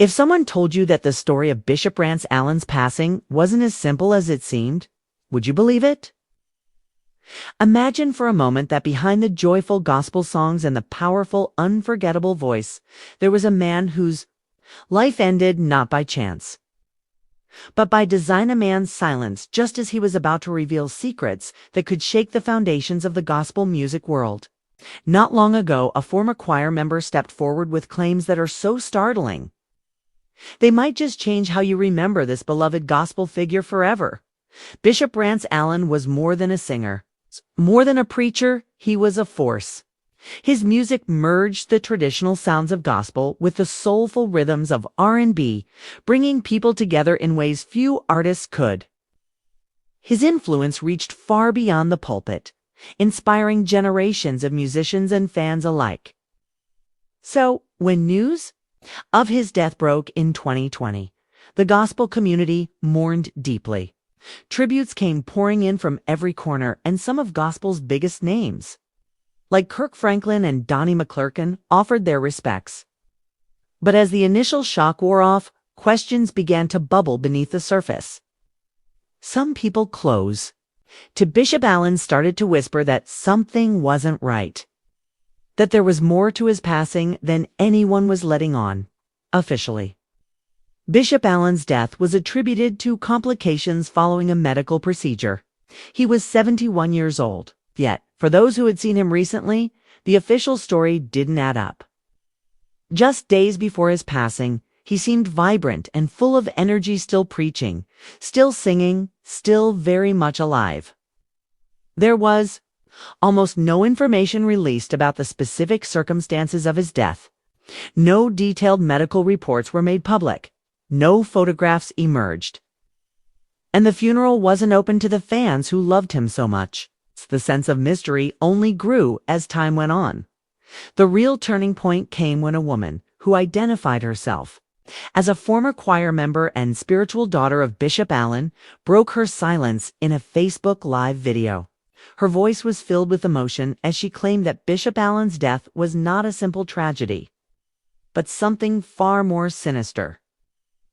If someone told you that the story of Bishop Rance Allen's passing wasn't as simple as it seemed, would you believe it? Imagine for a moment that behind the joyful gospel songs and the powerful, unforgettable voice, there was a man whose life ended not by chance, but by design. A man's silence just as he was about to reveal secrets that could shake the foundations of the gospel music world. Not long ago, a former choir member stepped forward with claims that are so startling. They might just change how you remember this beloved gospel figure forever. Bishop Rance Allen was more than a singer. More than a preacher, he was a force. His music merged the traditional sounds of gospel with the soulful rhythms of R&B, bringing people together in ways few artists could. His influence reached far beyond the pulpit, inspiring generations of musicians and fans alike. So, when news of his death broke in 2020, the gospel community mourned deeply. Tributes came pouring in from every corner, and some of gospel's biggest names, like Kirk Franklin and Donnie McClurkin, offered their respects. But as the initial shock wore off, questions began to bubble beneath the surface. Some people close to Bishop Allen started to whisper that something wasn't right, that there was more to his passing than anyone was letting on. Officially, Bishop Allen's death was attributed to complications following a medical procedure. He was 71 years old. Yet, for those who had seen him recently, the official story didn't add up. Just days before his passing, he seemed vibrant and full of energy, still preaching, still singing, still very much alive. There was almost no information released about the specific circumstances of his death. No detailed medical reports were made public. No photographs emerged. And the funeral wasn't open to the fans who loved him so much. The sense of mystery only grew as time went on. The real turning point came when a woman who identified herself as a former choir member and spiritual daughter of Bishop Allen broke her silence in a Facebook Live video. Her voice was filled with emotion as she claimed that Bishop Allen's death was not a simple tragedy, but something far more sinister.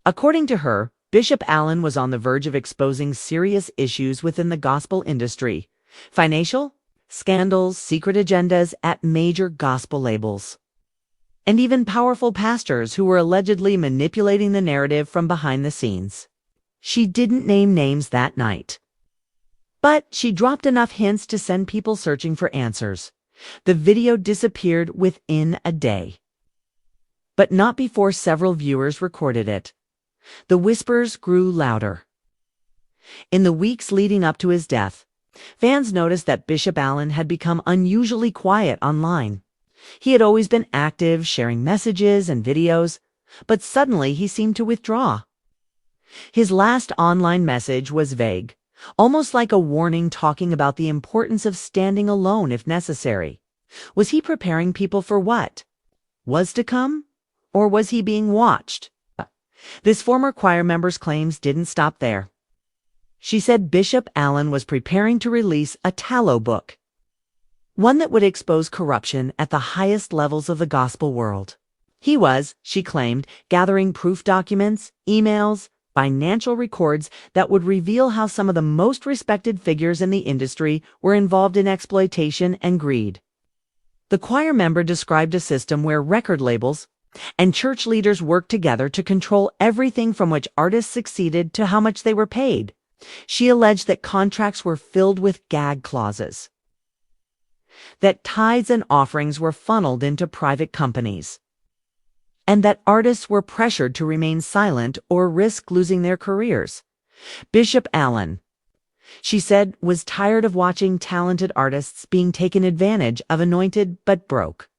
According to her, Bishop Allen was on the verge of exposing serious issues within the gospel industry: financial scandals, secret agendas at major gospel labels, and even powerful pastors who were allegedly manipulating the narrative from behind the scenes. She didn't name names that night, but she dropped enough hints to send people searching for answers. The video disappeared within a day, but not before several viewers recorded it. The whispers grew louder. In the weeks leading up to his death, fans noticed that Bishop Allen had become unusually quiet online. He had always been active, sharing messages and videos, but suddenly he seemed to withdraw. His last online message was vague, almost like a warning, talking about the importance of standing alone if necessary. Was he preparing people for what was to come, or was he being watched? This former choir member's claims didn't stop there. She said Bishop Allen was preparing to release a tallow book, one that would expose corruption at the highest levels of the gospel world. He was, she claimed, gathering proof documents, emails, financial records that would reveal how some of the most respected figures in the industry were involved in exploitation and greed. The choir member described a system where record labels and church leaders worked together to control everything from which artists succeeded to how much they were paid. She alleged that contracts were filled with gag clauses, that tithes and offerings were funneled into private companies, and that artists were pressured to remain silent or risk losing their careers. Bishop Allen, she said, was tired of watching talented artists being taken advantage of, anointed but broke,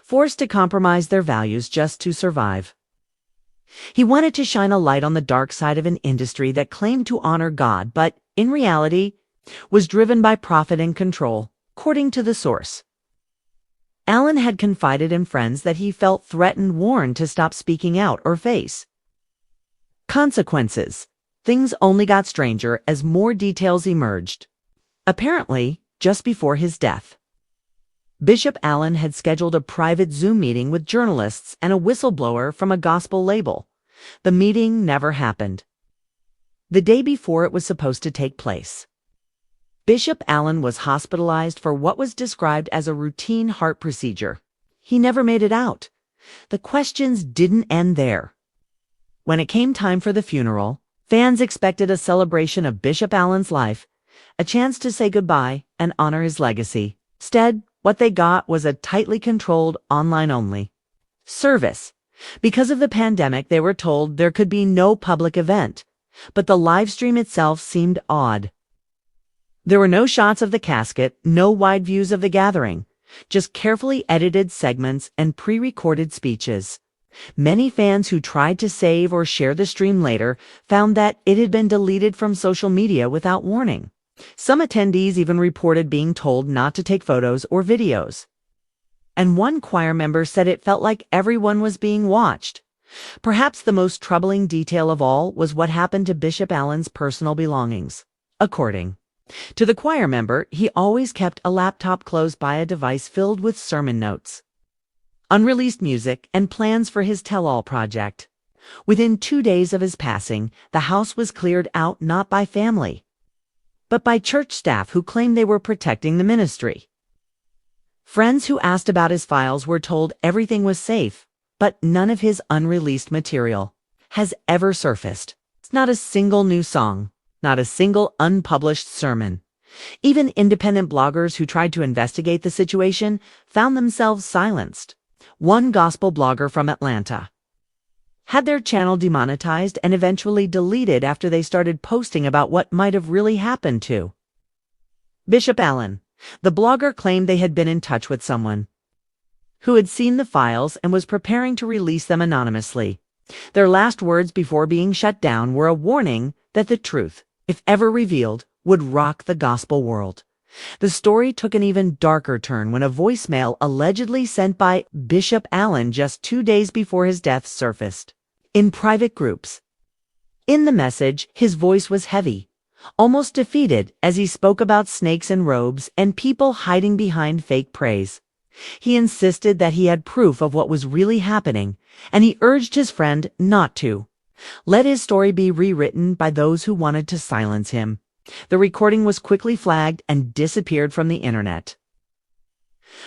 forced to compromise their values just to survive. He wanted to shine a light on the dark side of an industry that claimed to honor God, but in reality was driven by profit and control, according to the source. Allen had confided in friends that he felt threatened, warned to stop speaking out or face consequences. Things only got stranger as more details emerged. Apparently, just before his death, Bishop Allen had scheduled a private Zoom meeting with journalists and a whistleblower from a gospel label. The meeting never happened. The day before it was supposed to take place, Bishop Allen was hospitalized for what was described as a routine heart procedure. He never made it out. The questions didn't end there. When it came time for the funeral, fans expected a celebration of Bishop Allen's life, a chance to say goodbye and honor his legacy. Instead, what they got was a tightly controlled, online-only service. Because of the pandemic, they were told there could be no public event, but the live stream itself seemed odd. There were no shots of the casket, no wide views of the gathering, just carefully edited segments and pre-recorded speeches. Many fans who tried to save or share the stream later found that it had been deleted from social media without warning. Some attendees even reported being told not to take photos or videos. And one choir member said it felt like everyone was being watched. Perhaps the most troubling detail of all was what happened to Bishop Allen's personal belongings. According to the choir member, he always kept a laptop close by a device filled with sermon notes, unreleased music, and plans for his tell-all project. Within 2 days of his passing, the house was cleared out not by family, but by church staff who claimed they were protecting the ministry. Friends who asked about his files were told everything was safe, but none of his unreleased material has ever surfaced. It's not a single new song, not a single unpublished sermon. Even independent bloggers who tried to investigate the situation found themselves silenced. One gospel blogger from Atlanta had their channel demonetized and eventually deleted after they started posting about what might have really happened to Bishop Allen. The blogger claimed they had been in touch with someone who had seen the files and was preparing to release them anonymously. Their last words before being shut down were a warning that the truth, if ever revealed, would rock the gospel world. The story took an even darker turn when a voicemail allegedly sent by Bishop Allen just 2 days before his death surfaced in private groups. In the message, his voice was heavy, almost defeated, as he spoke about snakes and robes and people hiding behind fake praise. He insisted that he had proof of what was really happening, and he urged his friend not to let his story be rewritten by those who wanted to silence him. The recording was quickly flagged and disappeared from the internet.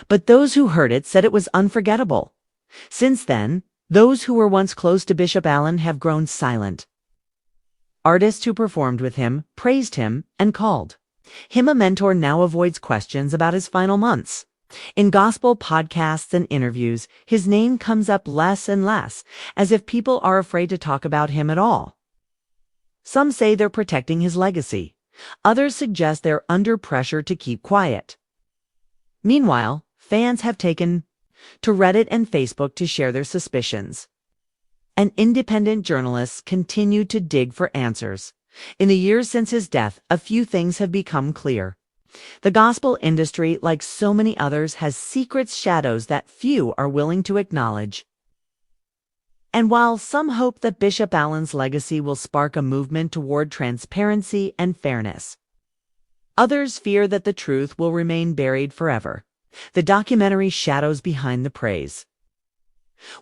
But those who heard it said it was unforgettable. Since then, those who were once close to Bishop Allen have grown silent. Artists who performed with him praised him and called him a mentor now avoids questions about his final months. In gospel podcasts and interviews, his name comes up less and less, as if people are afraid to talk about him at all. Some say they're protecting his legacy. Others suggest they're under pressure to keep quiet. Meanwhile, fans have taken to Reddit and Facebook to share their suspicions, and independent journalists continue to dig for answers. In the years since his death, a few things have become clear. The gospel industry, like so many others, has secret shadows that few are willing to acknowledge. And while some hope that Bishop Allen's legacy will spark a movement toward transparency and fairness, others fear that the truth will remain buried forever. The documentary Shadows Behind the Praise,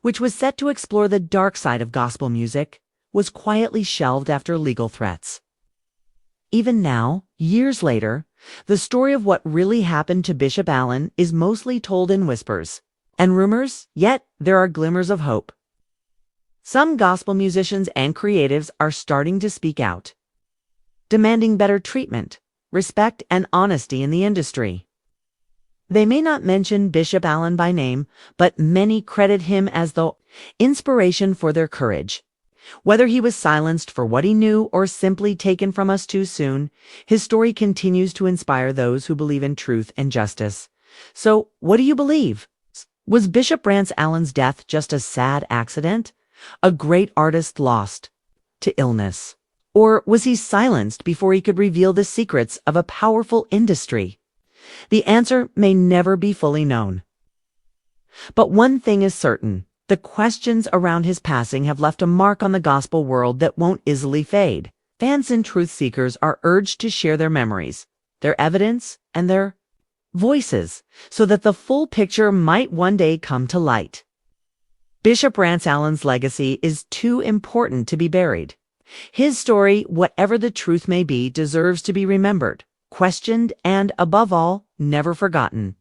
which was set to explore the dark side of gospel music, was quietly shelved after legal threats. Even now, years later, the story of what really happened to Bishop Allen is mostly told in whispers and rumors, yet there are glimmers of hope. Some gospel musicians and creatives are starting to speak out, demanding better treatment, respect, and honesty in the industry. They may not mention Bishop Allen by name, but many credit him as the inspiration for their courage. Whether he was silenced for what he knew or simply taken from us too soon, his story continues to inspire those who believe in truth and justice. So, what do you believe? Was Bishop Rance Allen's death just a sad accident? A great artist lost to illness? Or was he silenced before he could reveal the secrets of a powerful industry? The answer may never be fully known. But one thing is certain. The questions around his passing have left a mark on the gospel world that won't easily fade. Fans and truth seekers are urged to share their memories, their evidence, and their voices, so that the full picture might one day come to light. Bishop Rance Allen's legacy is too important to be buried. His story, whatever the truth may be, deserves to be remembered, questioned, and, above all, never forgotten.